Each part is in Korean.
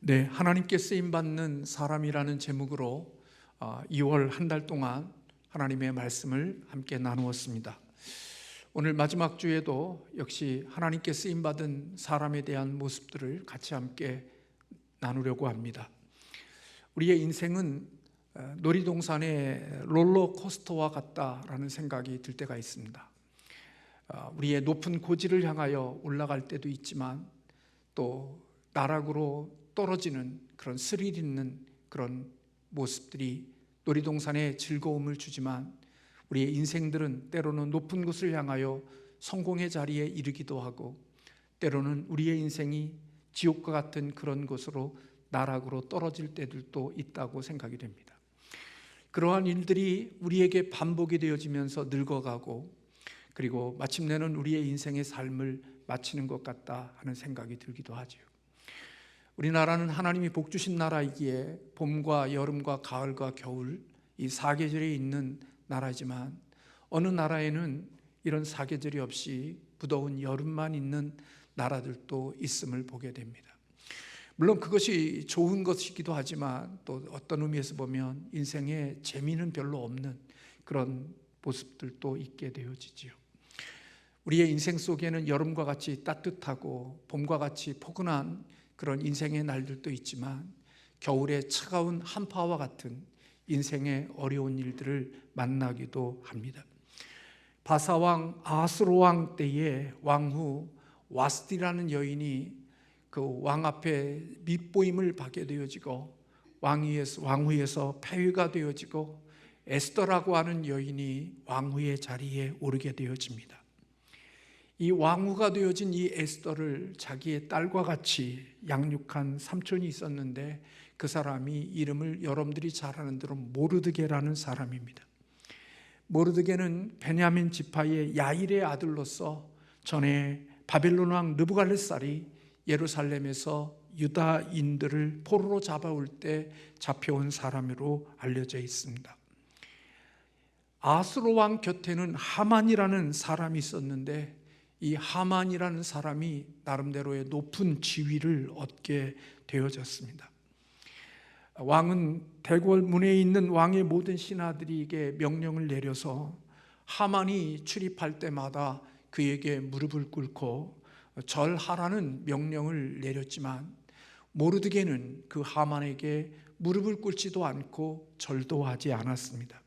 네, 하나님께 쓰임받는 사람이라는 제목으로 2월 한 달 동안 하나님의 말씀을 함께 나누었습니다. 오늘 마지막 주에도 역시 하나님께 쓰임받은 사람에 대한 모습들을 같이 함께 나누려고 합니다. 우리의 인생은 놀이동산의 롤러코스터와 같다라는 생각이 들 때가 있습니다. 우리의 높은 고지를 향하여 올라갈 때도 있지만 또 나락으로 떨어지는 그런 스릴 있는 그런 모습들이 놀이동산의 즐거움을 주지만 우리의 인생들은 때로는 높은 곳을 향하여 성공의 자리에 이르기도 하고 때로는 우리의 인생이 지옥과 같은 그런 곳으로 나락으로 떨어질 때들도 있다고 생각이 됩니다. 그러한 일들이 우리에게 반복이 되어지면서 늙어가고 그리고 마침내는 우리의 인생의 삶을 마치는 것 같다 하는 생각이 들기도 하죠. 우리나라는 하나님이 복 주신 나라이기에 봄과 여름과 가을과 겨울 이 사계절이 있는 나라지만 어느 나라에는 이런 사계절이 없이 무더운 여름만 있는 나라들도 있음을 보게 됩니다. 물론 그것이 좋은 것이기도 하지만 또 어떤 의미에서 보면 인생에 재미는 별로 없는 그런 모습들도 있게 되어지지요. 우리의 인생 속에는 여름과 같이 따뜻하고 봄과 같이 포근한 그런 인생의 날들도 있지만 겨울의 차가운 한파와 같은 인생의 어려운 일들을 만나기도 합니다. 바사왕 아하스로왕 때에 왕후 와스티라는 여인이 그 왕 앞에 밑보임을 받게 되어지고 왕후에서 폐위가 되어지고 에스더라고 하는 여인이 왕후의 자리에 오르게 되어집니다. 이 왕후가 되어진 이 에스더를 자기의 딸과 같이 양육한 삼촌이 있었는데 그 사람이 이름을 여러분들이 잘 아는 대로 모르드게라는 사람입니다. 모르드게는 베냐민 지파의 야일의 아들로서 전에 바벨론 왕 느부갈네살이 예루살렘에서 유다인들을 포로로 잡아올 때 잡혀온 사람으로 알려져 있습니다. 아하스로 왕 곁에는 하만이라는 사람이 있었는데 이 하만이라는 사람이 나름대로의 높은 지위를 얻게 되어졌습니다. 왕은 대궐 문에 있는 왕의 모든 신하들에게 명령을 내려서 하만이 출입할 때마다 그에게 무릎을 꿇고 절하라는 명령을 내렸지만 모르드게는 그 하만에게 무릎을 꿇지도 않고 절도 하지 않았습니다.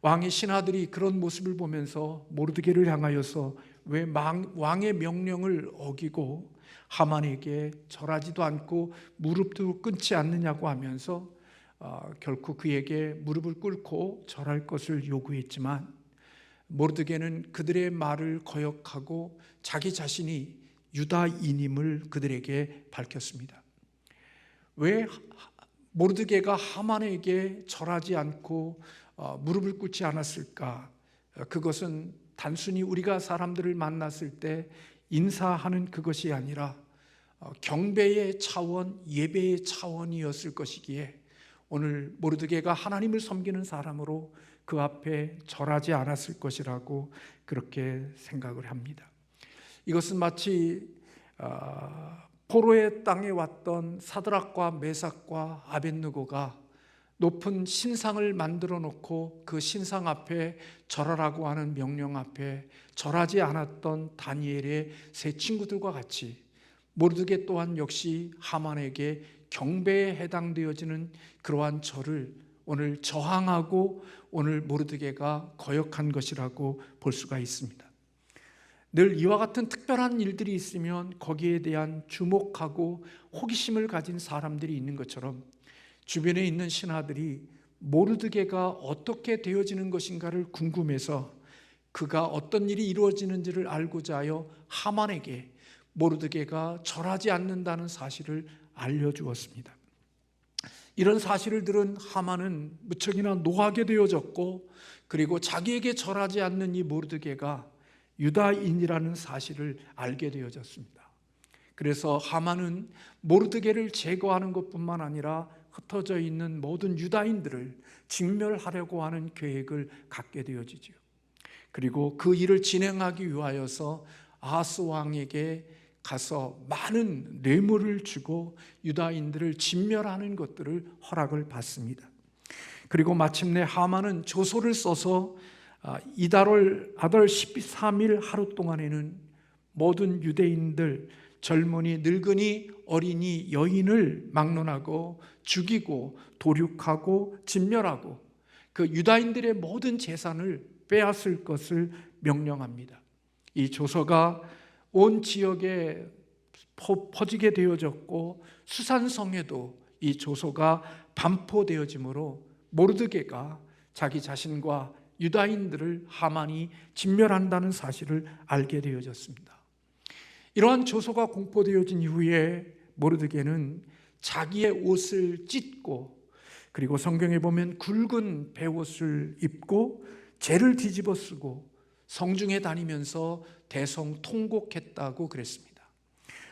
왕의 신하들이 그런 모습을 보면서 모르드게를 향하여서 왜 왕의 명령을 어기고 하만에게 절하지도 않고 무릎도 꿇지 않느냐고 하면서 결코 그에게 무릎을 꿇고 절할 것을 요구했지만 모르드게는 그들의 말을 거역하고 자기 자신이 유다인임을 그들에게 밝혔습니다. 왜 모르드게가 하만에게 절하지 않고 무릎을 꿇지 않았을까? 그것은 단순히 우리가 사람들을 만났을 때 인사하는 그것이 아니라 경배의 차원, 예배의 차원이었을 것이기에 오늘 모르드게가 하나님을 섬기는 사람으로 그 앞에 절하지 않았을 것이라고 그렇게 생각을 합니다. 이것은 마치 포로의 땅에 왔던 사드락과 메삭과 아벳느고가 높은 신상을 만들어 놓고 그 신상 앞에 절하라고 하는 명령 앞에 절하지 않았던 다니엘의 세 친구들과 같이 모르드게 또한 역시 하만에게 경배에 해당되어지는 그러한 절을 오늘 저항하고 오늘 모르드게가 거역한 것이라고 볼 수가 있습니다. 늘 이와 같은 특별한 일들이 있으면 거기에 대한 주목하고 호기심을 가진 사람들이 있는 것처럼 주변에 있는 신하들이 모르드게가 어떻게 되어지는 것인가를 궁금해서 그가 어떤 일이 이루어지는지를 알고자 하여 하만에게 모르드게가 절하지 않는다는 사실을 알려주었습니다. 이런 사실을 들은 하만은 무척이나 노하게 되어졌고 그리고 자기에게 절하지 않는 이 모르드게가 유다인이라는 사실을 알게 되어졌습니다. 그래서 하만은 모르드게를 제거하는 것뿐만 아니라 흩어져 있는 모든 유다인들을 직멸하려고 하는 계획을 갖게 되어지죠. 그리고 그 일을 진행하기 위하여서 아하스 왕에게 가서 많은 뇌물을 주고 유다인들을 진멸하는 것들을 허락을 받습니다. 그리고 마침내 하만은 조서를 써서 이달 아달 13일 하루 동안에는 모든 유대인들, 젊은이, 늙은이, 어린이, 여인을 막론하고 죽이고 도륙하고 진멸하고 그 유다인들의 모든 재산을 빼앗을 것을 명령합니다. 이 조서가 온 지역에 퍼지게 되어졌고 수산성에도 이 조서가 반포되어지므로 모르드게가 자기 자신과 유다인들을 하만이 진멸한다는 사실을 알게 되어졌습니다. 이러한 조서가 공포되어진 이후에 모르드게는 자기의 옷을 찢고, 그리고 성경에 보면 굵은 베옷을 입고 재를 뒤집어 쓰고 성중에 다니면서 대성통곡했다고 그랬습니다.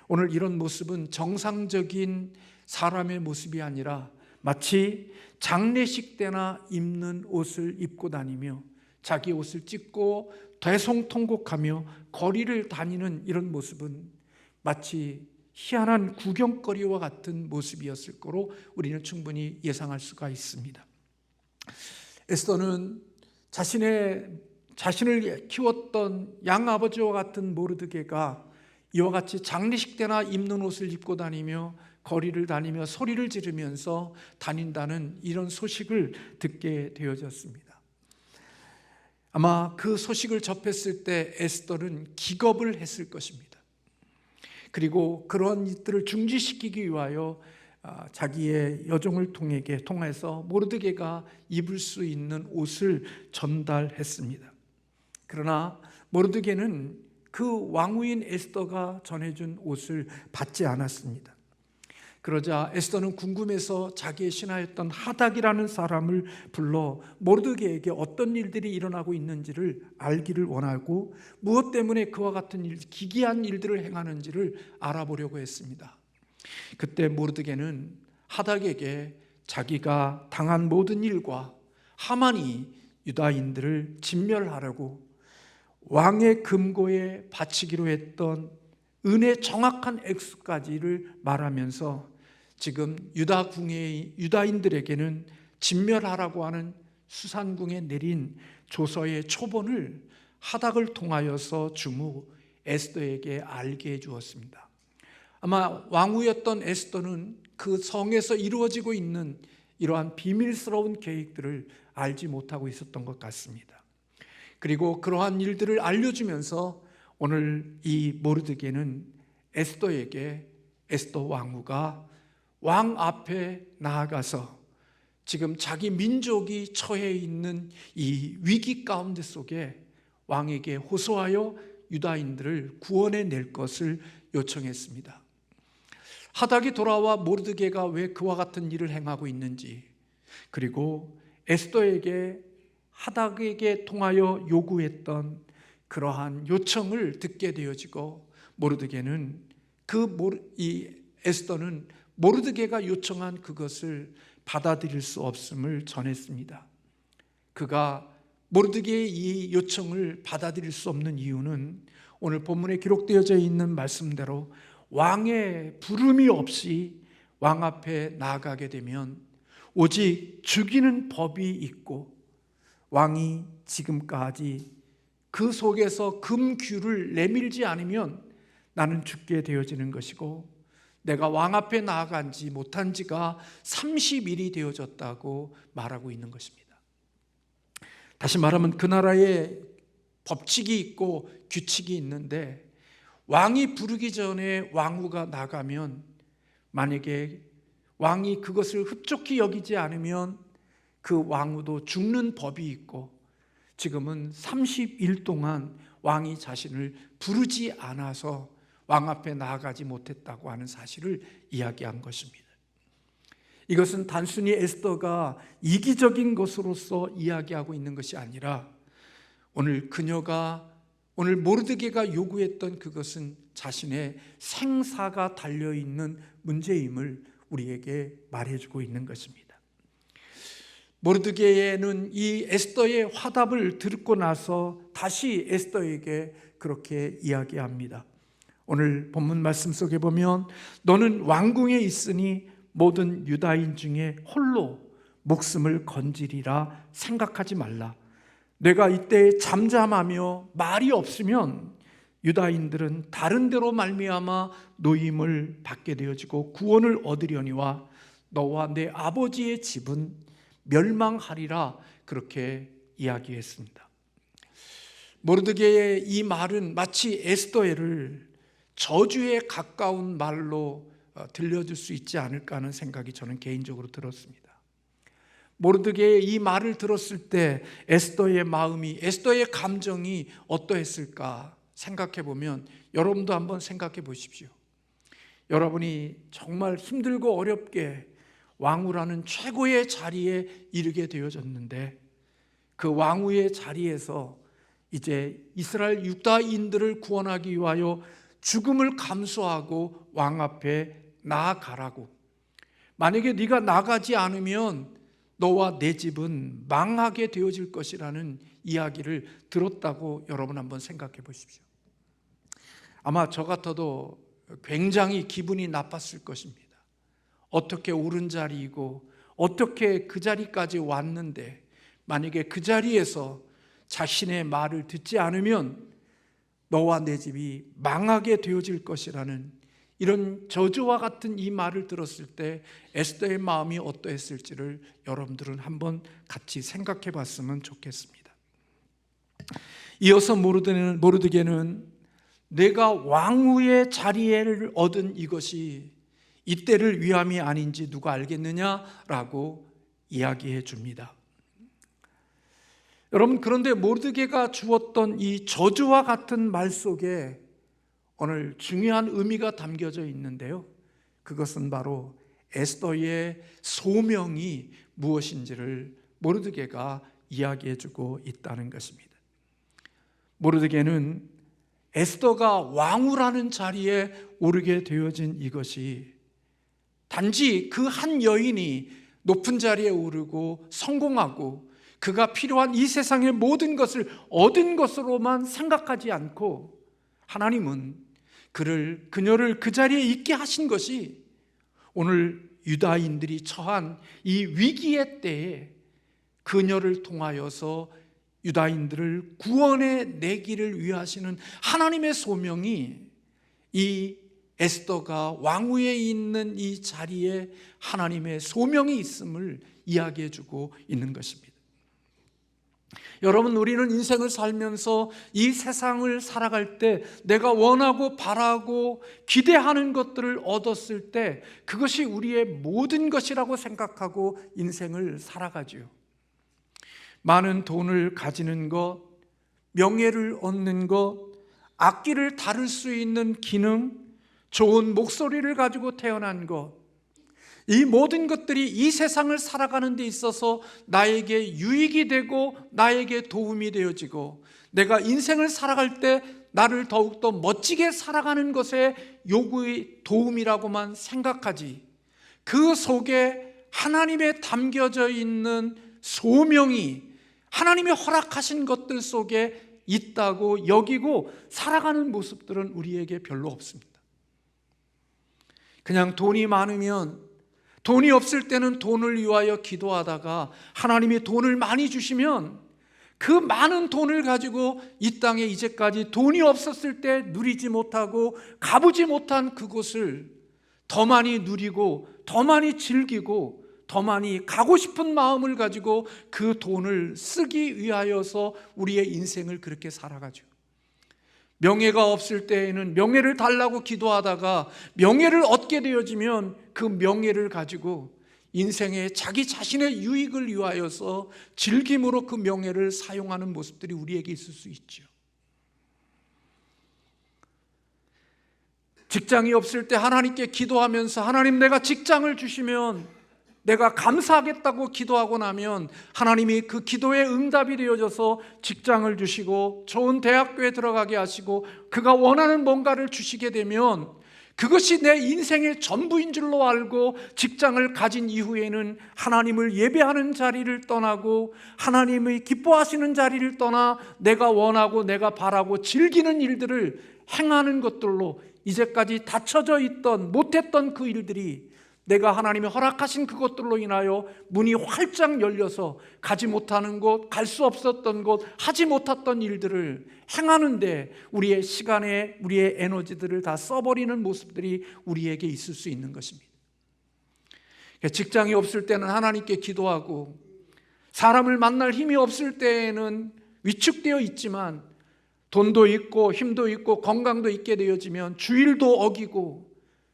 오늘 이런 모습은 정상적인 사람의 모습이 아니라 마치 장례식 때나 입는 옷을 입고 다니며 자기 옷을 찢고 대성통곡하며 거리를 다니는 이런 모습은 마치 희한한 구경거리와 같은 모습이었을 거로 우리는 충분히 예상할 수가 있습니다. 에스더는 자신을 키웠던 양아버지와 같은 모르드게가 이와 같이 장례식 때나 입는 옷을 입고 다니며 거리를 다니며 소리를 지르면서 다닌다는 이런 소식을 듣게 되어졌습니다. 아마 그 소식을 접했을 때 에스더는 기겁을 했을 것입니다. 그리고 그런 일들을 중지시키기 위하여 자기의 여종을 통해서 모르드게가 입을 수 있는 옷을 전달했습니다. 그러나 모르드게는 그 왕후인 에스더가 전해준 옷을 받지 않았습니다. 그러자 에스더는 궁금해서 자기의 신하였던 하닥이라는 사람을 불러 모르드게에게 어떤 일들이 일어나고 있는지를 알기를 원하고 무엇 때문에 그와 같은 기이한 일들을 행하는지를 알아보려고 했습니다. 그때 모르드게는 하닥에게 자기가 당한 모든 일과 하만이 유다인들을 진멸하려고 왕의 금고에 바치기로 했던 은의 정확한 액수까지를 말하면서 지금 유다궁의 유다인들에게는 진멸하라고 하는 수산궁에 내린 조서의 초본을 하닥을 통하여서 주무 에스더에게 알게 해 주었습니다. 아마 왕후였던 에스더는 그 성에서 이루어지고 있는 이러한 비밀스러운 계획들을 알지 못하고 있었던 것 같습니다. 그리고 그러한 일들을 알려주면서 오늘 이 모르드게는 에스더에게 에스더 왕후가 왕 앞에 나아가서 지금 자기 민족이 처해 있는 이 위기 가운데 속에 왕에게 호소하여 유다인들을 구원해 낼 것을 요청했습니다. 하닥이 돌아와 모르드게가 왜 그와 같은 일을 행하고 있는지, 그리고 에스더에게 하닥에게 통하여 요구했던 그러한 요청을 듣게 되어지고 모르드게는 에스더는 모르드게가 요청한 그것을 받아들일 수 없음을 전했습니다. 그가 모르드게의 이 요청을 받아들일 수 없는 이유는 오늘 본문에 기록되어져 있는 말씀대로 왕의 부름이 없이 왕 앞에 나아가게 되면 오직 죽이는 법이 있고 왕이 지금까지 그 속에서 금규를 내밀지 않으면 나는 죽게 되어지는 것이고 내가 왕 앞에 나아가지 못한 지가 30일이 되어졌다고 말하고 있는 것입니다. 다시 말하면 그 나라에 법칙이 있고 규칙이 있는데 왕이 부르기 전에 왕후가 나가면 만약에 왕이 그것을 흡족히 여기지 않으면 그 왕후도 죽는 법이 있고 지금은 30일 동안 왕이 자신을 부르지 않아서 왕 앞에 나아가지 못했다고 하는 사실을 이야기한 것입니다. 이것은 단순히 에스더가 이기적인 것으로서 이야기하고 있는 것이 아니라 오늘 모르드게가 요구했던 그것은 자신의 생사가 달려있는 문제임을 우리에게 말해주고 있는 것입니다. 모르드게는 이 에스더의 화답을 듣고 나서 다시 에스더에게 그렇게 이야기합니다. 오늘 본문 말씀 속에 보면 너는 왕궁에 있으니 모든 유다인 중에 홀로 목숨을 건지리라 생각하지 말라. 내가 이때 잠잠하며 말이 없으면 유다인들은 다른 데로 말미암아 노임을 받게 되어지고 구원을 얻으려니와 너와 내 아버지의 집은 멸망하리라 그렇게 이야기했습니다. 모르드게의 이 말은 마치 에스더를 저주에 가까운 말로 들려줄 수 있지 않을까 하는 생각이 저는 개인적으로 들었습니다. 모르드게의 이 말을 들었을 때 에스더의 마음이, 에스더의 감정이 어떠했을까 생각해 보면 여러분도 한번 생각해 보십시오. 여러분이 정말 힘들고 어렵게 왕후라는 최고의 자리에 이르게 되어졌는데 그 왕후의 자리에서 이제 이스라엘 유다인들을 구원하기 위하여 죽음을 감수하고 왕 앞에 나아가라고, 만약에 네가 나가지 않으면 너와 내 집은 망하게 되어질 것이라는 이야기를 들었다고 여러분 한번 생각해 보십시오. 아마 저 같아도 굉장히 기분이 나빴을 것입니다. 어떻게 옳은 자리이고 어떻게 그 자리까지 왔는데 만약에 그 자리에서 자신의 말을 듣지 않으면 너와 내 집이 망하게 되어질 것이라는 이런 저주와 같은 이 말을 들었을 때 에스더의 마음이 어떠했을지를 여러분들은 한번 같이 생각해 봤으면 좋겠습니다. 이어서 모르드게는 내가 왕후의 자리를 얻은 이것이 이때를 위함이 아닌지 누가 알겠느냐라고 이야기해 줍니다. 여러분, 그런데 모르드게가 주었던 이 저주와 같은 말 속에 오늘 중요한 의미가 담겨져 있는데요, 그것은 바로 에스더의 소명이 무엇인지를 모르드게가 이야기해 주고 있다는 것입니다. 모르드게는 에스더가 왕후라는 자리에 오르게 되어진 이것이 단지 그 한 여인이 높은 자리에 오르고 성공하고 그가 필요한 이 세상의 모든 것을 얻은 것으로만 생각하지 않고, 하나님은 그녀를 그 자리에 있게 하신 것이 오늘 유다인들이 처한 이 위기의 때에 그녀를 통하여서 유다인들을 구원해 내기를 위하시는 하나님의 소명이 이 에스더가 왕후에 있는 이 자리에 하나님의 소명이 있음을 이야기해 주고 있는 것입니다. 여러분, 우리는 인생을 살면서 이 세상을 살아갈 때 내가 원하고 바라고 기대하는 것들을 얻었을 때 그것이 우리의 모든 것이라고 생각하고 인생을 살아가지요. 많은 돈을 가지는 것, 명예를 얻는 것, 악기를 다룰 수 있는 기능, 좋은 목소리를 가지고 태어난 것, 이 모든 것들이 이 세상을 살아가는 데 있어서 나에게 유익이 되고 나에게 도움이 되어지고 내가 인생을 살아갈 때 나를 더욱더 멋지게 살아가는 것에 요구의 도움이라고만 생각하지, 그 속에 하나님의 담겨져 있는 소명이 하나님이 허락하신 것들 속에 있다고 여기고 살아가는 모습들은 우리에게 별로 없습니다. 그냥 돈이 많으면, 돈이 없을 때는 돈을 위하여 기도하다가 하나님이 돈을 많이 주시면 그 많은 돈을 가지고 이 땅에 이제까지 돈이 없었을 때 누리지 못하고 가보지 못한 그곳을 더 많이 누리고 더 많이 즐기고 더 많이 가고 싶은 마음을 가지고 그 돈을 쓰기 위하여서 우리의 인생을 그렇게 살아가죠. 명예가 없을 때에는 명예를 달라고 기도하다가 명예를 얻게 되어지면 그 명예를 가지고 인생의 자기 자신의 유익을 위하여서 즐김으로 그 명예를 사용하는 모습들이 우리에게 있을 수 있죠. 직장이 없을 때 하나님께 기도하면서 하나님, 내가 직장을 주시면 내가 감사하겠다고 기도하고 나면 하나님이 그 기도에 응답이 되어져서 직장을 주시고 좋은 대학교에 들어가게 하시고 그가 원하는 뭔가를 주시게 되면 그것이 내 인생의 전부인 줄로 알고 직장을 가진 이후에는 하나님을 예배하는 자리를 떠나고 하나님의 기뻐하시는 자리를 떠나 내가 원하고 내가 바라고 즐기는 일들을 행하는 것들로 이제까지 닫혀져 있던 못했던 그 일들이 내가 하나님이 허락하신 그것들로 인하여 문이 활짝 열려서 가지 못하는 곳, 갈 수 없었던 곳, 하지 못했던 일들을 행하는데 우리의 시간에 우리의 에너지들을 다 써버리는 모습들이 우리에게 있을 수 있는 것입니다. 직장이 없을 때는 하나님께 기도하고, 사람을 만날 힘이 없을 때에는 위축되어 있지만 돈도 있고 힘도 있고 건강도 있게 되어지면 주일도 어기고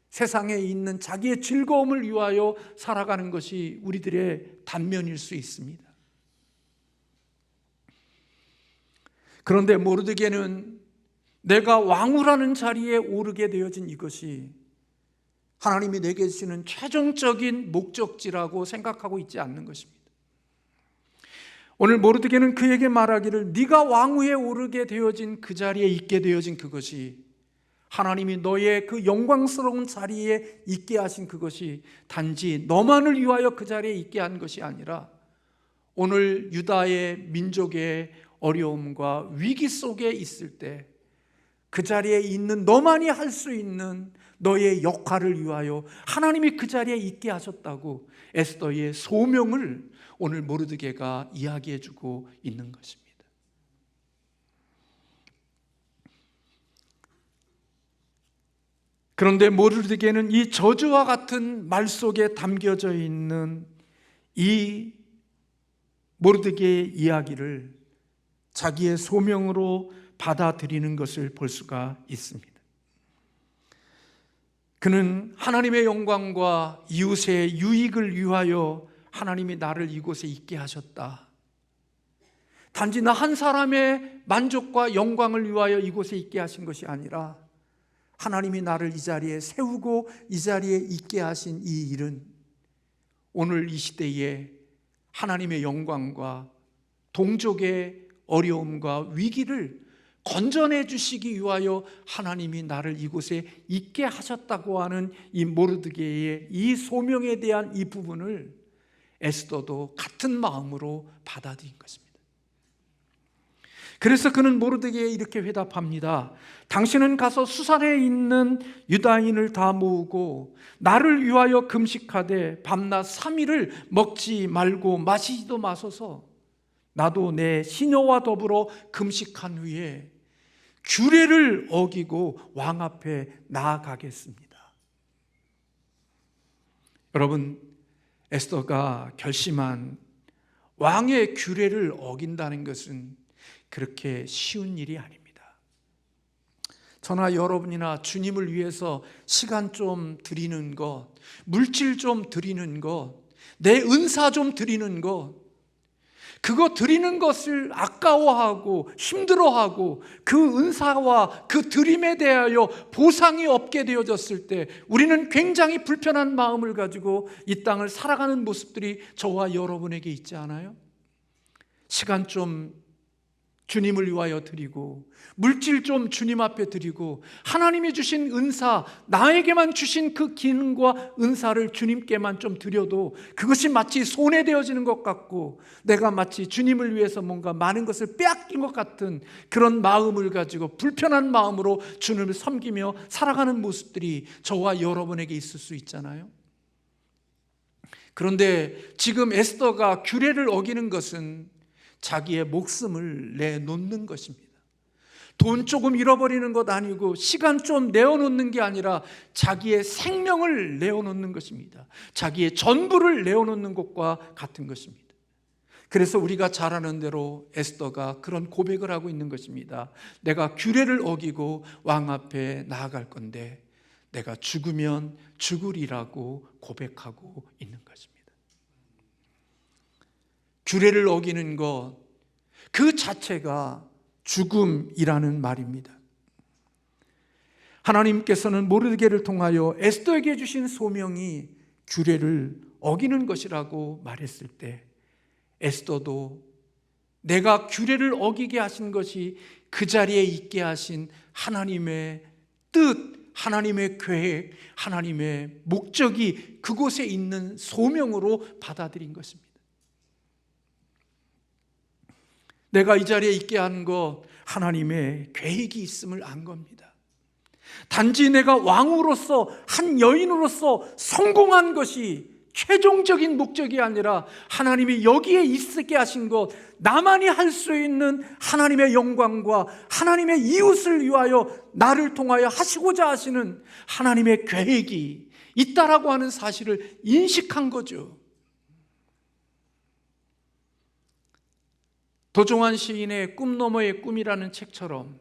세상에 있는 자기의 즐거움을 위하여 살아가는 것이 우리들의 단면일 수 있습니다. 그런데 모르드게는 내가 왕후라는 자리에 오르게 되어진 이것이 하나님이 내게 주시는 최종적인 목적지라고 생각하고 있지 않는 것입니다. 오늘 모르드게는 그에게 말하기를, 네가 왕위에 오르게 되어진 그 자리에 있게 되어진 그것이, 하나님이 너의 그 영광스러운 자리에 있게 하신 그것이 단지 너만을 위하여 그 자리에 있게 한 것이 아니라 오늘 유다의 민족의 어려움과 위기 속에 있을 때 그 자리에 있는 너만이 할 수 있는 너의 역할을 위하여 하나님이 그 자리에 있게 하셨다고 에스더의 소명을 오늘 모르드게가 이야기해 주고 있는 것입니다. 그런데 모르드게는 이 저주와 같은 말 속에 담겨져 있는 이 모르드게의 이야기를 자기의 소명으로 받아들이는 것을 볼 수가 있습니다. 그는 하나님의 영광과 이웃의 유익을 위하여 하나님이 나를 이곳에 있게 하셨다. 단지 나 한 사람의 만족과 영광을 위하여 이곳에 있게 하신 것이 아니라 하나님이 나를 이 자리에 세우고 이 자리에 있게 하신 이 일은 오늘 이 시대에 하나님의 영광과 동족의 어려움과 위기를 건져내 주시기 위하여 하나님이 나를 이곳에 있게 하셨다고 하는 이 모르드게의 이 소명에 대한 이 부분을 에스더도 같은 마음으로 받아들인 것입니다. 그래서 그는 모르드게에 이렇게 회답합니다. 당신은 가서 수산에 있는 유다인을 다 모으고 나를 위하여 금식하되 밤낮 3일을 먹지 말고 마시지도 마소서. 나도 내 시녀와 더불어 금식한 후에 규례를 어기고 왕 앞에 나아가겠습니다. 여러분, 에스더가 결심한 왕의 규례를 어긴다는 것은 그렇게 쉬운 일이 아닙니다. 저나 여러분이나 주님을 위해서 시간 좀 드리는 것, 물질 좀 드리는 것, 내 은사 좀 드리는 것, 그거 드리는 것을 아까워하고 힘들어하고 그 은사와 그 드림에 대하여 보상이 없게 되어졌을 때 우리는 굉장히 불편한 마음을 가지고 이 땅을 살아가는 모습들이 저와 여러분에게 있지 않아요? 시간 좀 주님을 위하여 드리고 물질 좀 주님 앞에 드리고 하나님이 주신 은사, 나에게만 주신 그 기능과 은사를 주님께만 좀 드려도 그것이 마치 손해되어지는 것 같고 내가 마치 주님을 위해서 뭔가 많은 것을 빼앗긴 것 같은 그런 마음을 가지고 불편한 마음으로 주님을 섬기며 살아가는 모습들이 저와 여러분에게 있을 수 있잖아요. 그런데 지금 에스더가 규례를 어기는 것은 자기의 목숨을 내놓는 것입니다. 돈 조금 잃어버리는 것 아니고 시간 좀 내어놓는 게 아니라 자기의 생명을 내어놓는 것입니다. 자기의 전부를 내어놓는 것과 같은 것입니다. 그래서 우리가 잘 아는 대로 에스더가 그런 고백을 하고 있는 것입니다. 내가 규례를 어기고 왕 앞에 나아갈 건데 내가 죽으면 죽으리라고 고백하고 있는 것입니다. 규례를 어기는 것, 그 자체가 죽음이라는 말입니다. 하나님께서는 모르드게를 통하여 에스더에게 주신 소명이 규례를 어기는 것이라고 말했을 때 에스더도 내가 규례를 어기게 하신 것이 그 자리에 있게 하신 하나님의 뜻, 하나님의 계획, 하나님의 목적이 그곳에 있는 소명으로 받아들인 것입니다. 내가 이 자리에 있게 한 것 하나님의 계획이 있음을 안 겁니다. 단지 내가 왕으로서, 한 여인으로서 성공한 것이 최종적인 목적이 아니라 하나님이 여기에 있게 하신 것, 나만이 할 수 있는 하나님의 영광과 하나님의 이웃을 위하여 나를 통하여 하시고자 하시는 하나님의 계획이 있다라고 하는 사실을 인식한 거죠. 도종환 시인의 꿈 너머의 꿈이라는 책처럼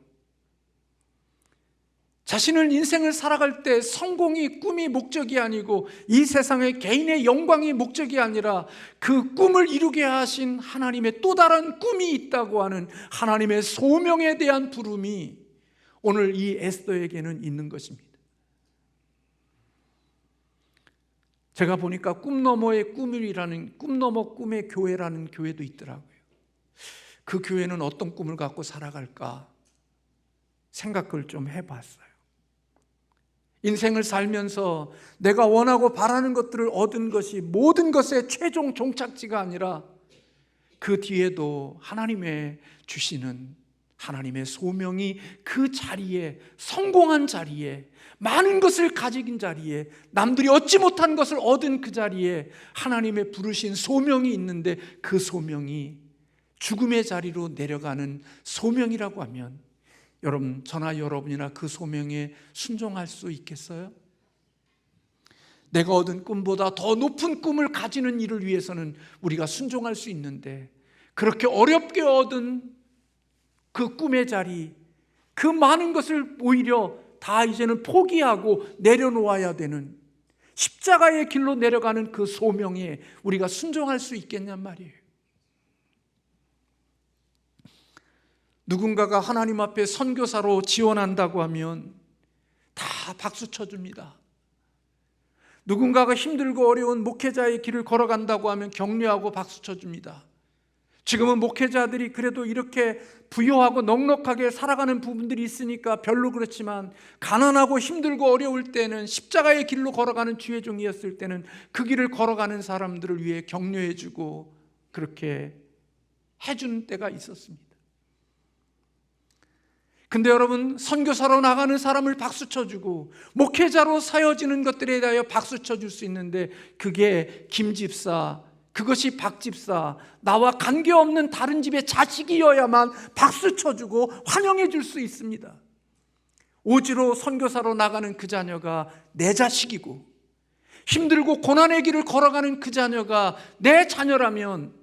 자신은 인생을 살아갈 때 성공이 꿈이 목적이 아니고 이 세상의 개인의 영광이 목적이 아니라 그 꿈을 이루게 하신 하나님의 또 다른 꿈이 있다고 하는 하나님의 소명에 대한 부름이 오늘 이 에스더에게는 있는 것입니다. 제가 보니까 꿈 너머의 꿈이라는, 꿈 너머 꿈의 교회라는 교회도 있더라고요. 그 교회는 어떤 꿈을 갖고 살아갈까 생각을 좀 해봤어요. 인생을 살면서 내가 원하고 바라는 것들을 얻은 것이 모든 것의 최종 종착지가 아니라 그 뒤에도 하나님의 주시는 하나님의 소명이 그 자리에, 성공한 자리에, 많은 것을 가진 자리에, 남들이 얻지 못한 것을 얻은 그 자리에 하나님의 부르신 소명이 있는데 그 소명이 죽음의 자리로 내려가는 소명이라고 하면 여러분, 저나 여러분이나 그 소명에 순종할 수 있겠어요? 내가 얻은 꿈보다 더 높은 꿈을 가지는 일을 위해서는 우리가 순종할 수 있는데, 그렇게 어렵게 얻은 그 꿈의 자리, 그 많은 것을 오히려 다 이제는 포기하고 내려놓아야 되는 십자가의 길로 내려가는 그 소명에 우리가 순종할 수 있겠냔 말이에요. 누군가가 하나님 앞에 선교사로 지원한다고 하면 다 박수 쳐줍니다. 누군가가 힘들고 어려운 목회자의 길을 걸어간다고 하면 격려하고 박수 쳐줍니다. 지금은 목회자들이 그래도 이렇게 부유하고 넉넉하게 살아가는 부분들이 있으니까 별로 그렇지만, 가난하고 힘들고 어려울 때는, 십자가의 길로 걸어가는 주의 종이었을 때는 그 길을 걸어가는 사람들을 위해 격려해주고 그렇게 해주는 때가 있었습니다. 근데 여러분, 선교사로 나가는 사람을 박수 쳐주고 목회자로 사여지는 것들에 대하여 박수 쳐줄 수 있는데, 그게 김 집사, 그것이 박 집사, 나와 관계없는 다른 집의 자식이어야만 박수 쳐주고 환영해 줄 수 있습니다. 오지로 선교사로 나가는 그 자녀가 내 자식이고, 힘들고 고난의 길을 걸어가는 그 자녀가 내 자녀라면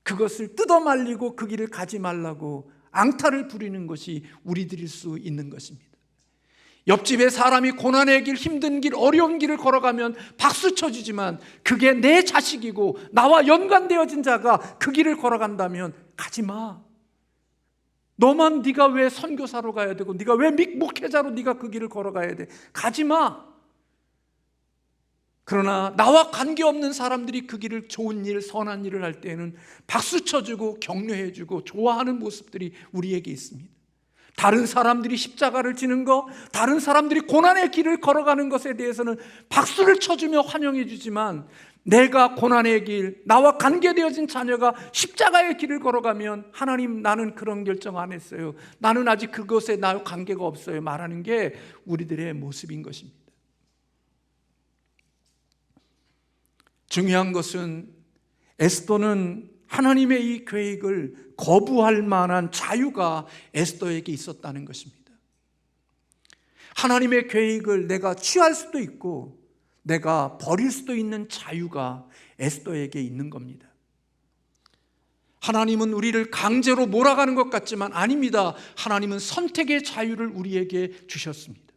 그것을 뜯어말리고 그 길을 가지 말라고 앙탈을 부리는 것이 우리들일 수 있는 것입니다. 옆집에 사람이 고난의 길, 힘든 길, 어려운 길을 걸어가면 박수 쳐주지만, 그게 내 자식이고 나와 연관되어진 자가 그 길을 걸어간다면 가지 마. 너만, 네가 왜 선교사로 가야 되고 네가 왜 목회자로 네가 그 길을 걸어가야 돼? 가지 마. 그러나 나와 관계없는 사람들이 그 길을, 좋은 일, 선한 일을 할 때에는 박수 쳐주고 격려해주고 좋아하는 모습들이 우리에게 있습니다. 다른 사람들이 십자가를 지는 것, 다른 사람들이 고난의 길을 걸어가는 것에 대해서는 박수를 쳐주며 환영해 주지만, 내가 고난의 길, 나와 관계되어진 자녀가 십자가의 길을 걸어가면 하나님, 나는 그런 결정 안 했어요, 나는 아직 그것에 나와 관계가 없어요 말하는 게 우리들의 모습인 것입니다. 중요한 것은 에스더는 하나님의 이 계획을 거부할 만한 자유가 에스더에게 있었다는 것입니다. 하나님의 계획을 내가 취할 수도 있고 내가 버릴 수도 있는 자유가 에스더에게 있는 겁니다. 하나님은 우리를 강제로 몰아가는 것 같지만 아닙니다. 하나님은 선택의 자유를 우리에게 주셨습니다.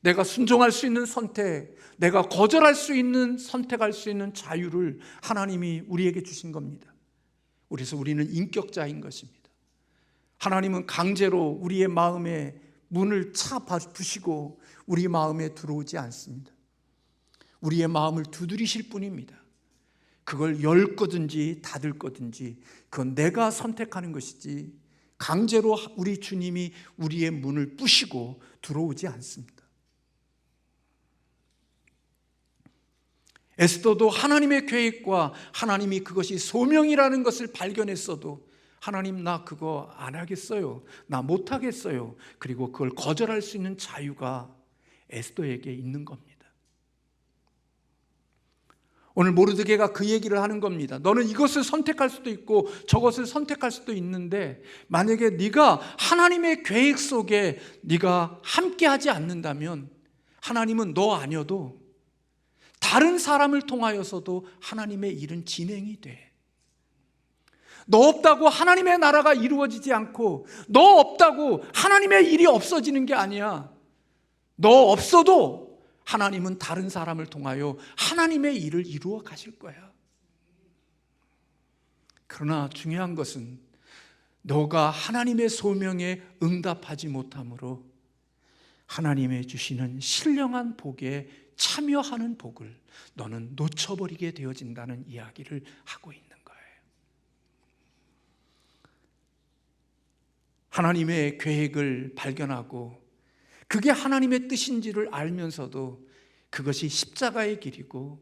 내가 순종할 수 있는 선택, 내가 거절할 수 있는, 선택할 수 있는 자유를 하나님이 우리에게 주신 겁니다. 그래서 우리는 인격자인 것입니다. 하나님은 강제로 우리의 마음에 문을 차 부시고 우리 마음에 들어오지 않습니다. 우리의 마음을 두드리실 뿐입니다. 그걸 열 거든지 닫을 거든지 그건 내가 선택하는 것이지, 강제로 우리 주님이 우리의 문을 부시고 들어오지 않습니다. 에스더도 하나님의 계획과 하나님이 그것이 소명이라는 것을 발견했어도 하나님, 나 그거 안 하겠어요. 나 못 하겠어요. 그리고 그걸 거절할 수 있는 자유가 에스더에게 있는 겁니다. 오늘 모르드게가 그 얘기를 하는 겁니다. 너는 이것을 선택할 수도 있고 저것을 선택할 수도 있는데, 만약에 네가 하나님의 계획 속에 네가 함께하지 않는다면 하나님은 너 아니어도 다른 사람을 통하여서도 하나님의 일은 진행이 돼. 너 없다고 하나님의 나라가 이루어지지 않고, 너 없다고 하나님의 일이 없어지는 게 아니야. 너 없어도 하나님은 다른 사람을 통하여 하나님의 일을 이루어 가실 거야. 그러나 중요한 것은 너가 하나님의 소명에 응답하지 못함으로 하나님의 주시는 신령한 복에 참여하는 복을 너는 놓쳐버리게 되어진다는 이야기를 하고 있는 거예요. 하나님의 계획을 발견하고 그게 하나님의 뜻인지를 알면서도 그것이 십자가의 길이고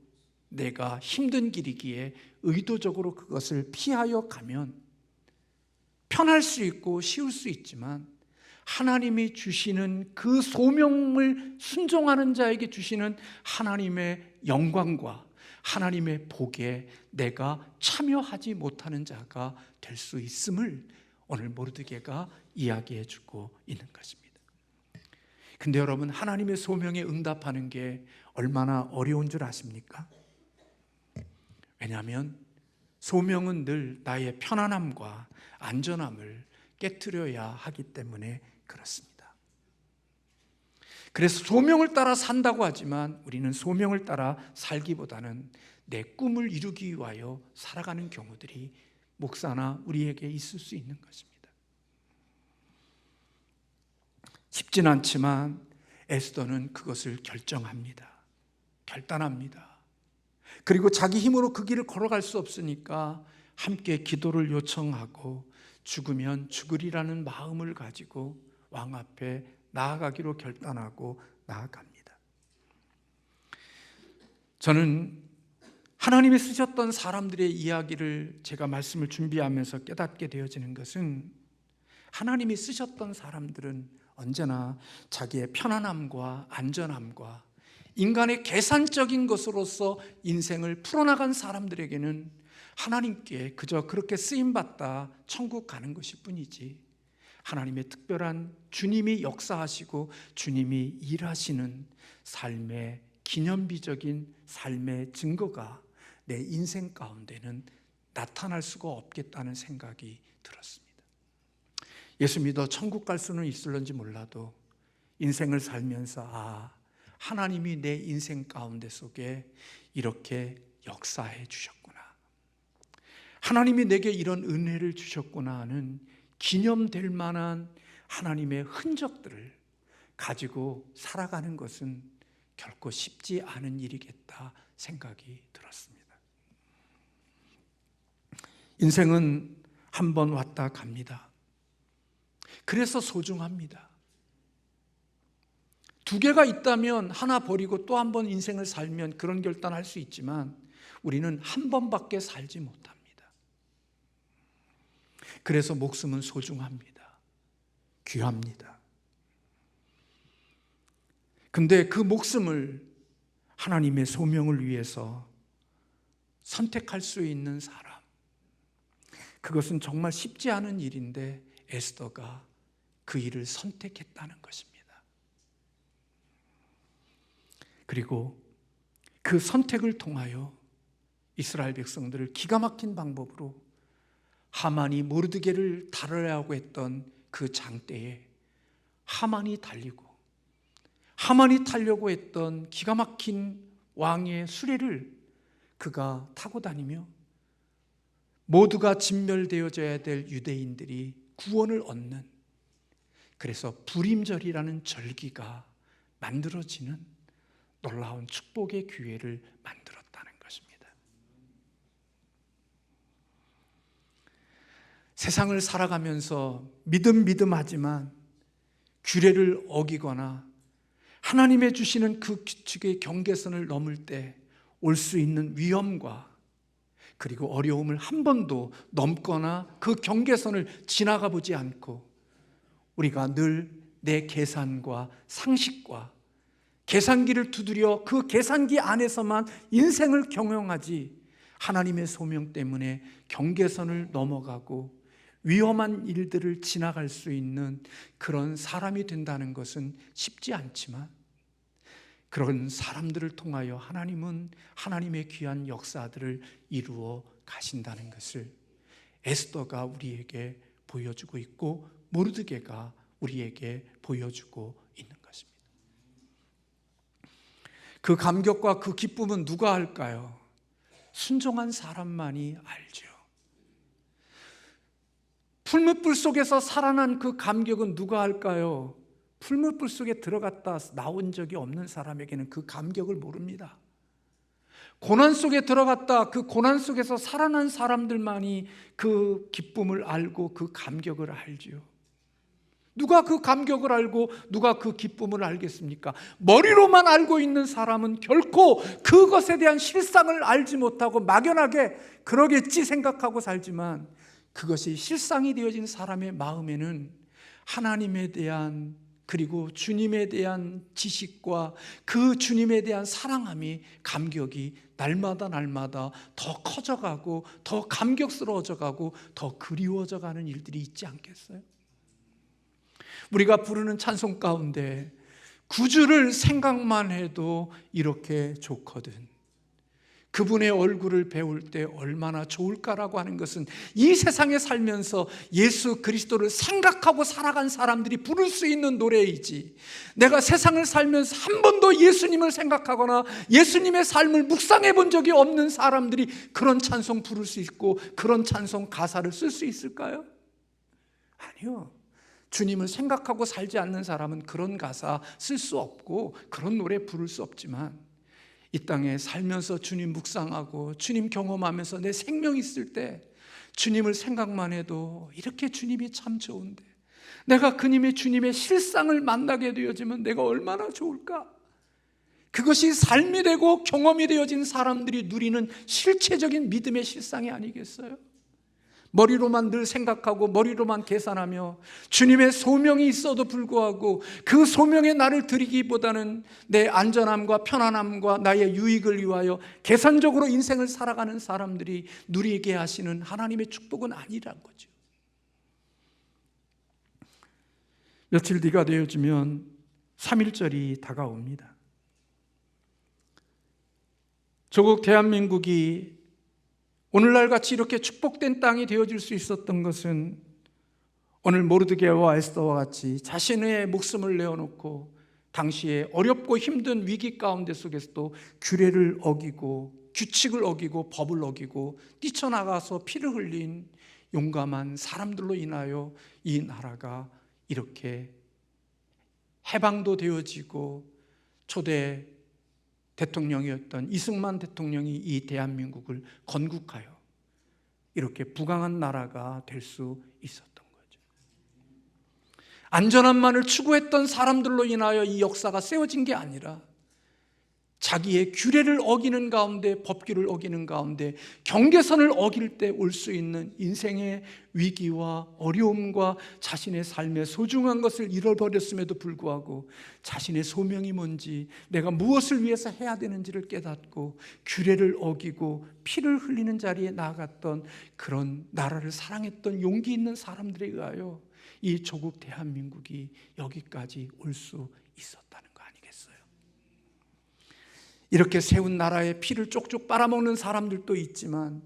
내가 힘든 길이기에 의도적으로 그것을 피하여 가면 편할 수 있고 쉬울 수 있지만, 하나님이 주시는 그 소명을 순종하는 자에게 주시는 하나님의 영광과 하나님의 복에 내가 참여하지 못하는 자가 될 수 있음을 오늘 모르드게가 이야기해 주고 있는 것입니다. 근데 여러분, 하나님의 소명에 응답하는 게 얼마나 어려운 줄 아십니까? 왜냐하면 소명은 늘 나의 편안함과 안전함을 깨트려야 하기 때문에 그렇습니다. 그래서 소명을 따라 산다고 하지만 우리는 소명을 따라 살기보다는 내 꿈을 이루기 위하여 살아가는 경우들이 목사나 우리에게 있을 수 있는 것입니다. 쉽진 않지만 에스더는 그것을 결정합니다. 결단합니다. 그리고 자기 힘으로 그 길을 걸어갈 수 없으니까 함께 기도를 요청하고 죽으면 죽으리라는 마음을 가지고 왕 앞에 나아가기로 결단하고 나아갑니다. 저는 하나님이 쓰셨던 사람들의 이야기를 제가 말씀을 준비하면서 깨닫게 되어지는 것은, 하나님이 쓰셨던 사람들은 언제나 자기의 편안함과 안전함과 인간의 계산적인 것으로서 인생을 풀어나간 사람들에게는 하나님께 그저 그렇게 쓰임받다 천국 가는 것일 뿐이지, 하나님의 특별한 주님이 역사하시고 주님이 일하시는 삶의 기념비적인 삶의 증거가 내 인생 가운데는 나타날 수가 없겠다는 생각이 들었습니다. 예수 믿어 천국 갈 수는 있을런지 몰라도 인생을 살면서 하나님이 내 인생 가운데 속에 이렇게 역사해 주셨구나, 하나님이 내게 이런 은혜를 주셨구나 하는 기념될 만한 하나님의 흔적들을 가지고 살아가는 것은 결코 쉽지 않은 일이겠다 생각이 들었습니다. 인생은 한 번 왔다 갑니다. 그래서 소중합니다. 두 개가 있다면 하나 버리고 또 한 번 인생을 살면 그런 결단할 수 있지만 우리는 한 번밖에 살지 못합니다. 그래서 목숨은 소중합니다. 귀합니다. 근데 그 목숨을 하나님의 소명을 위해서 선택할 수 있는 사람, 그것은 정말 쉽지 않은 일인데 에스더가 그 일을 선택했다는 것입니다. 그리고 그 선택을 통하여 이스라엘 백성들을 기가 막힌 방법으로 하만이 모르드게를 다루려고 했던 그 장대에 하만이 달리고, 하만이 타려고 했던 기가 막힌 왕의 수레를 그가 타고 다니며 모두가 진멸되어져야 될 유대인들이 구원을 얻는, 그래서 불임절이라는 절기가 만들어지는 놀라운 축복의 기회를 만들었다는 것입니다. 세상을 살아가면서 믿음하지만 규례를 어기거나 하나님의 주시는 그 규칙의 경계선을 넘을 때 올 수 있는 위험과 그리고 어려움을 한 번도 넘거나 그 경계선을 지나가 보지 않고 우리가 늘 내 계산과 상식과 계산기를 두드려 그 계산기 안에서만 인생을 경영하지, 하나님의 소명 때문에 경계선을 넘어가고 위험한 일들을 지나갈 수 있는 그런 사람이 된다는 것은 쉽지 않지만, 그런 사람들을 통하여 하나님은 하나님의 귀한 역사들을 이루어 가신다는 것을 에스더가 우리에게 보여주고 있고, 모르드게가 우리에게 보여주고 있는 것입니다. 그 감격과 그 기쁨은 누가 할까요? 순종한 사람만이 알죠. 풀무불 속에서 살아난 그 감격은 누가 할까요? 풀무불 속에 들어갔다 나온 적이 없는 사람에게는 그 감격을 모릅니다. 고난 속에 들어갔다 그 고난 속에서 살아난 사람들만이 그 기쁨을 알고 그 감격을 알지요. 누가 그 감격을 알고 누가 그 기쁨을 알겠습니까? 머리로만 알고 있는 사람은 결코 그것에 대한 실상을 알지 못하고 막연하게 그러겠지 생각하고 살지만, 그것이 실상이 되어진 사람의 마음에는 하나님에 대한, 그리고 주님에 대한 지식과 그 주님에 대한 사랑함이, 감격이 날마다 더 커져가고 더 감격스러워져가고 더 그리워져가는 일들이 있지 않겠어요? 우리가 부르는 찬송 가운데 구주를 생각만 해도 이렇게 좋거든, 그분의 얼굴을 배울 때 얼마나 좋을까라고 하는 것은 이 세상에 살면서 예수 그리스도를 생각하고 살아간 사람들이 부를 수 있는 노래이지, 내가 세상을 살면서 한 번도 예수님을 생각하거나 예수님의 삶을 묵상해 본 적이 없는 사람들이 그런 찬송 부를 수 있고 그런 찬송 가사를 쓸 수 있을까요? 아니요. 주님을 생각하고 살지 않는 사람은 그런 가사 쓸 수 없고 그런 노래 부를 수 없지만, 이 땅에 살면서 주님 묵상하고 주님 경험하면서 내 생명이 있을 때 주님을 생각만 해도 이렇게 주님이 참 좋은데, 내가 주님의 실상을 만나게 되어지면 내가 얼마나 좋을까? 그것이 삶이 되고 경험이 되어진 사람들이 누리는 실체적인 믿음의 실상이 아니겠어요? 머리로만 늘 생각하고 머리로만 계산하며 주님의 소명이 있어도 불구하고 그 소명에 나를 드리기보다는 내 안전함과 편안함과 나의 유익을 위하여 계산적으로 인생을 살아가는 사람들이 누리게 하시는 하나님의 축복은 아니란 거죠. 며칠 뒤가 되어지면 3.1절이 다가옵니다. 조국 대한민국이 오늘날 같이 이렇게 축복된 땅이 되어질 수 있었던 것은 오늘 모르드게와 에스더와 같이 자신의 목숨을 내어놓고 당시에 어렵고 힘든 위기 가운데 속에서도 규례를 어기고 규칙을 어기고 법을 어기고 뛰쳐나가서 피를 흘린 용감한 사람들로 인하여 이 나라가 이렇게 해방도 되어지고, 초대 대통령이었던 이승만 대통령이 이 대한민국을 건국하여 이렇게 부강한 나라가 될 수 있었던 거죠. 안전함만을 추구했던 사람들로 인하여 이 역사가 세워진 게 아니라 자기의 규례를 어기는 가운데, 법규를 어기는 가운데 경계선을 어길 때 올 수 있는 인생의 위기와 어려움과 자신의 삶의 소중한 것을 잃어버렸음에도 불구하고 자신의 소명이 뭔지, 내가 무엇을 위해서 해야 되는지를 깨닫고 규례를 어기고 피를 흘리는 자리에 나아갔던, 그런 나라를 사랑했던 용기 있는 사람들에 의하여 이 조국 대한민국이 여기까지 올 수 있었다는 거 아니겠어요? 이렇게 세운 나라의 피를 쪽쪽 빨아먹는 사람들도 있지만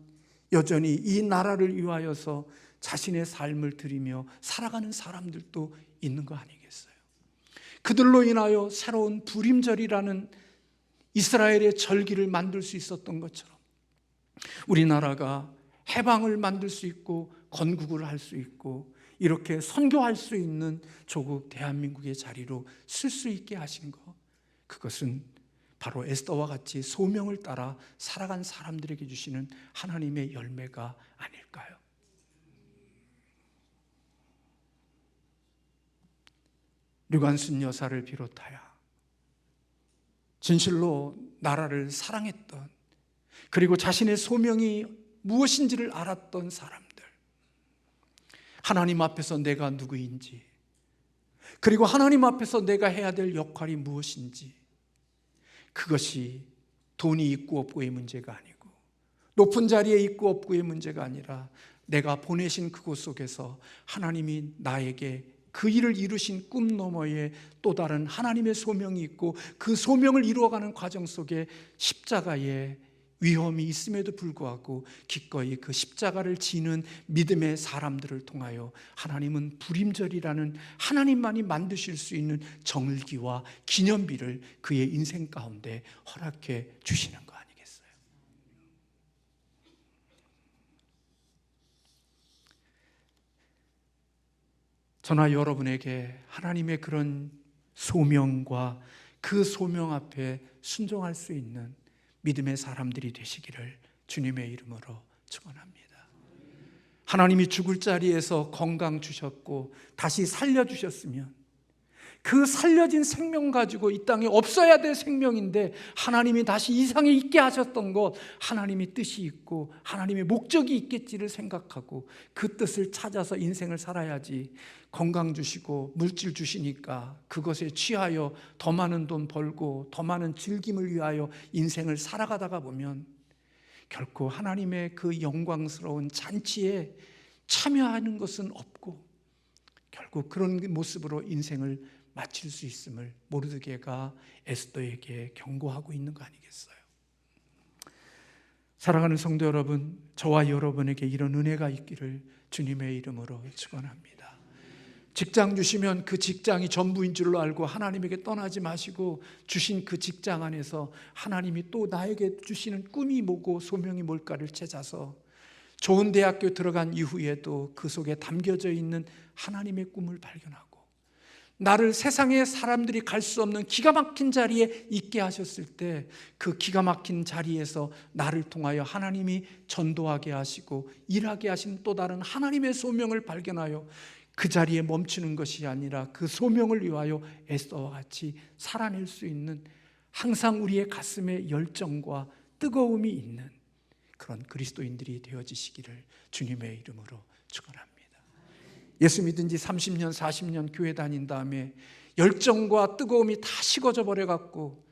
여전히 이 나라를 위하여서 자신의 삶을 드리며 살아가는 사람들도 있는 거 아니겠어요? 그들로 인하여 새로운 부림절이라는 이스라엘의 절기를 만들 수 있었던 것처럼 우리나라가 해방을 만들 수 있고 건국을 할 수 있고 이렇게 선교할 수 있는 조국 대한민국의 자리로 쓸 수 있게 하신 것, 그것은 바로 에스더와 같이 소명을 따라 살아간 사람들에게 주시는 하나님의 열매가 아닐까요? 류관순 여사를 비롯하여 진실로 나라를 사랑했던, 그리고 자신의 소명이 무엇인지를 알았던 사람들, 하나님 앞에서 내가 누구인지, 그리고 하나님 앞에서 내가 해야 될 역할이 무엇인지, 그것이 돈이 있고 없고의 문제가 아니고 높은 자리에 있고 없고의 문제가 아니라 내가 보내신 그곳 속에서 하나님이 나에게 그 일을 이루신 꿈 너머에 또 다른 하나님의 소명이 있고 그 소명을 이루어가는 과정 속에 십자가의 위험이 있음에도 불구하고 기꺼이 그 십자가를 지는 믿음의 사람들을 통하여 하나님은 불임절이라는 하나님만이 만드실 수 있는 정일기와 기념비를 그의 인생 가운데 허락해 주시는 거 아니겠어요? 저나 여러분에게 하나님의 그런 소명과 그 소명 앞에 순종할 수 있는 믿음의 사람들이 되시기를 주님의 이름으로 축원합니다. 하나님이 죽을 자리에서 건강 주셨고 다시 살려주셨으면 그 살려진 생명 가지고 이 땅에 없어야 될 생명인데 하나님이 다시 이 상에 있게 하셨던 것, 하나님의 뜻이 있고 하나님의 목적이 있겠지를 생각하고 그 뜻을 찾아서 인생을 살아야지, 건강 주시고 물질 주시니까 그것에 취하여 더 많은 돈 벌고 더 많은 즐김을 위하여 인생을 살아가다가 보면 결코 하나님의 그 영광스러운 잔치에 참여하는 것은 없고 결국 그런 모습으로 인생을 마칠 수 있음을 모르드게가 에스더에게 경고하고 있는 거 아니겠어요? 사랑하는 성도 여러분, 저와 여러분에게 이런 은혜가 있기를 주님의 이름으로 축원합니다. 직장 주시면 그 직장이 전부인 줄로 알고 하나님에게 떠나지 마시고 주신 그 직장 안에서 하나님이 또 나에게 주시는 꿈이 뭐고 소명이 뭘까를 찾아서 좋은 대학교 들어간 이후에도 그 속에 담겨져 있는 하나님의 꿈을 발견하고 나를 세상의 사람들이 갈 수 없는 기가 막힌 자리에 있게 하셨을 때 그 기가 막힌 자리에서 나를 통하여 하나님이 전도하게 하시고 일하게 하신 또 다른 하나님의 소명을 발견하여 그 자리에 멈추는 것이 아니라 그 소명을 위하여 에스더와 같이 살아낼 수 있는, 항상 우리의 가슴에 열정과 뜨거움이 있는 그런 그리스도인들이 되어지시기를 주님의 이름으로 축원합니다. 예수 믿은 지 30년 40년 교회 다닌 다음에 열정과 뜨거움이 다 식어져 버려갖고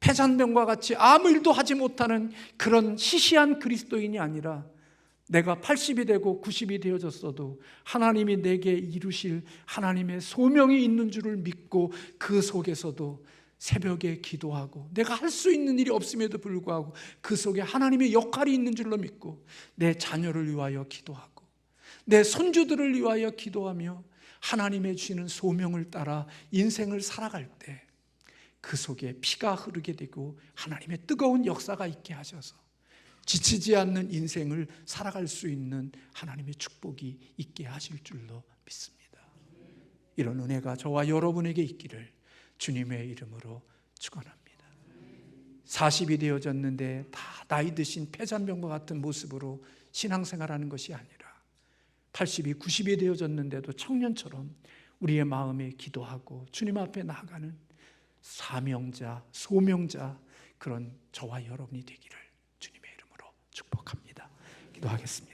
폐잔병과 같이 아무 일도 하지 못하는 그런 시시한 그리스도인이 아니라 내가 80이 되고 90이 되어졌어도 하나님이 내게 이루실 하나님의 소명이 있는 줄을 믿고 그 속에서도 새벽에 기도하고 내가 할 수 있는 일이 없음에도 불구하고 그 속에 하나님의 역할이 있는 줄로 믿고 내 자녀를 위하여 기도하고 내 손주들을 위하여 기도하며 하나님의 주시는 소명을 따라 인생을 살아갈 때 그 속에 피가 흐르게 되고 하나님의 뜨거운 역사가 있게 하셔서 지치지 않는 인생을 살아갈 수 있는 하나님의 축복이 있게 하실 줄로 믿습니다. 이런 은혜가 저와 여러분에게 있기를 주님의 이름으로 축원합니다. 40이 되어졌는데 다 나이 드신 폐잔병과 같은 모습으로 신앙생활하는 것이 아니라 80이 90이 되어졌는데도 청년처럼 우리의 마음에 기도하고 주님 앞에 나아가는 사명자, 소명자, 그런 저와 여러분이 되기를 주님의 이름으로 축복합니다. 기도하겠습니다.